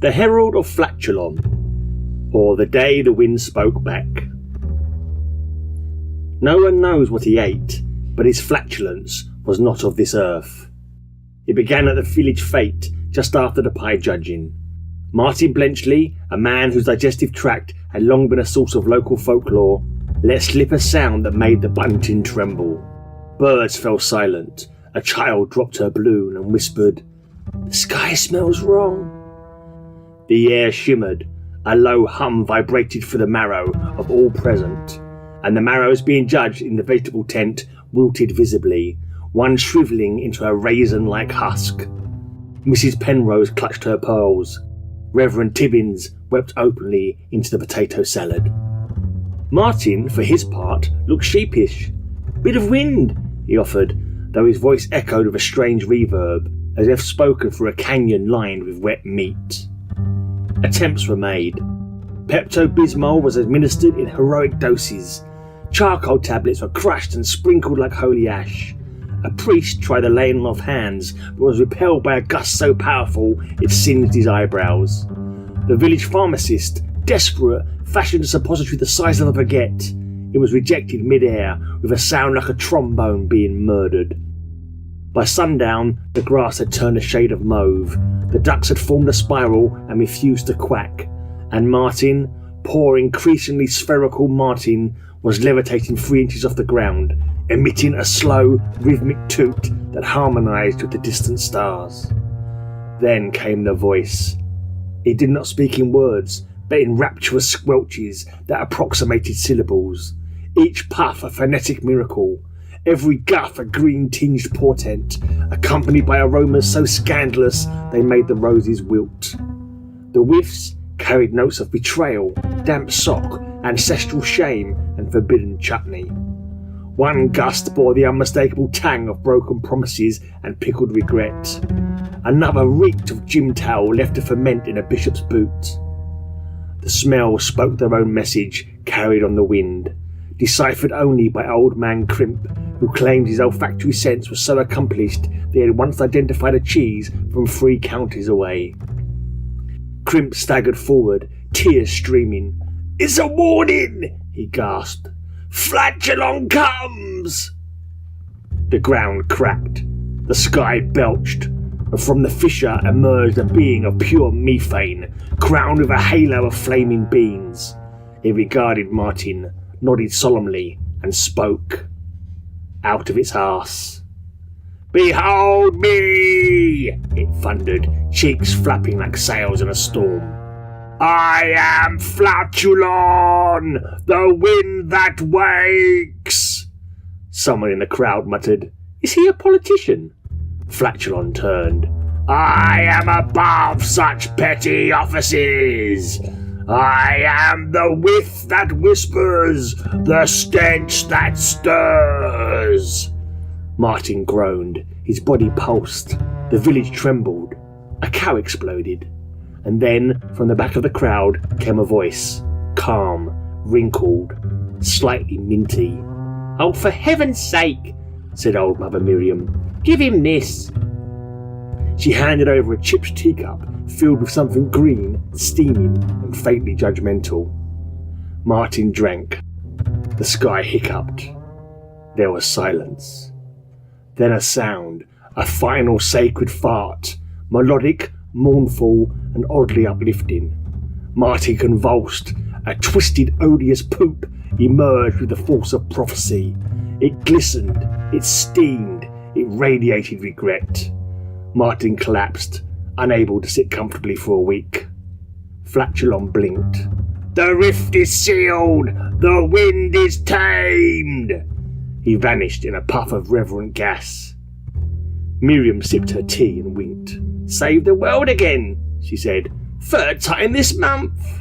The Herald of Flatulon, or The Day the Wind Spoke Back. No one knows what he ate, but his flatulence was not of this earth. It began at the village fête just after the pie judging. Martin Blenchley, a man whose digestive tract had long been a source of local folklore, let slip a sound that made the bunting tremble. Birds fell silent. A child dropped her balloon and whispered, "The sky smells wrong." The air shimmered. A low hum vibrated through the marrow of all present, and the marrows being judged in the vegetable tent wilted visibly, one shrivelling into a raisin-like husk. Mrs. Penrose clutched her pearls. Reverend Tibbins wept openly into the potato salad. Martin, for his part, looked sheepish. "Bit of wind," he offered, though his voice echoed with a strange reverb, as if spoken through a canyon lined with wet meat. Attempts were made. Pepto-Bismol was administered in heroic doses. Charcoal tablets were crushed and sprinkled like holy ash. A priest tried the laying on of hands, but was repelled by a gust so powerful it singed his eyebrows. The village pharmacist, desperate, fashioned a suppository the size of a baguette. It was rejected mid-air, with a sound like a trombone being murdered. By sundown, the grass had turned a shade of mauve. The ducks had formed a spiral and refused to quack, and Martin, poor increasingly spherical Martin, was levitating 3 inches off the ground, emitting a slow, rhythmic toot that harmonised with the distant stars. Then came the voice. It did not speak in words, but in rapturous squelches that approximated syllables, each puff a phonetic miracle, every guff a green-tinged portent, accompanied by aromas so scandalous they made the roses wilt. The whiffs carried notes of betrayal, damp sock, ancestral shame, and forbidden chutney. One gust bore the unmistakable tang of broken promises and pickled regret. Another reeked of gym towel left to ferment in a bishop's boot. The smells spoke their own message, carried on the wind, deciphered only by old man Crimp, who claimed his olfactory sense was so accomplished that he had once identified a cheese from 3 counties away. Crimp staggered forward, tears streaming. "It's a warning!" he gasped. "Flatulon comes!" The ground cracked, the sky belched, and from the fissure emerged a being of pure methane, crowned with a halo of flaming beans. It regarded Martin, nodded solemnly, and spoke. Out of its arse. "Behold me!" it thundered, cheeks flapping like sails in a storm. "I am Flatulon, the wind that wakes!" Someone in the crowd muttered, "Is he a politician?" Flatulon turned. "I am above such petty offices. I am the whiff that whispers, the stench that stirs." Martin groaned, his body pulsed, the village trembled, a cow exploded, and then from the back of the crowd came a voice, calm, wrinkled, slightly minty. "Oh, for heaven's sake," said old Mother Miriam, "give him this." She handed over a chipped teacup filled with something green, steaming, and faintly judgmental. Martin drank. The sky hiccuped. There was silence. Then a sound, a final sacred fart, melodic, mournful, and oddly uplifting. Martin convulsed. A twisted, odious poop emerged with the force of prophecy. It glistened, it steamed, it radiated regret. Martin collapsed, unable to sit comfortably for a week. Flatulon blinked. "The rift is sealed! The wind is tamed!" He vanished in a puff of reverent gas. Miriam sipped her tea and winked. "Save the world again," she said. "3rd time this month."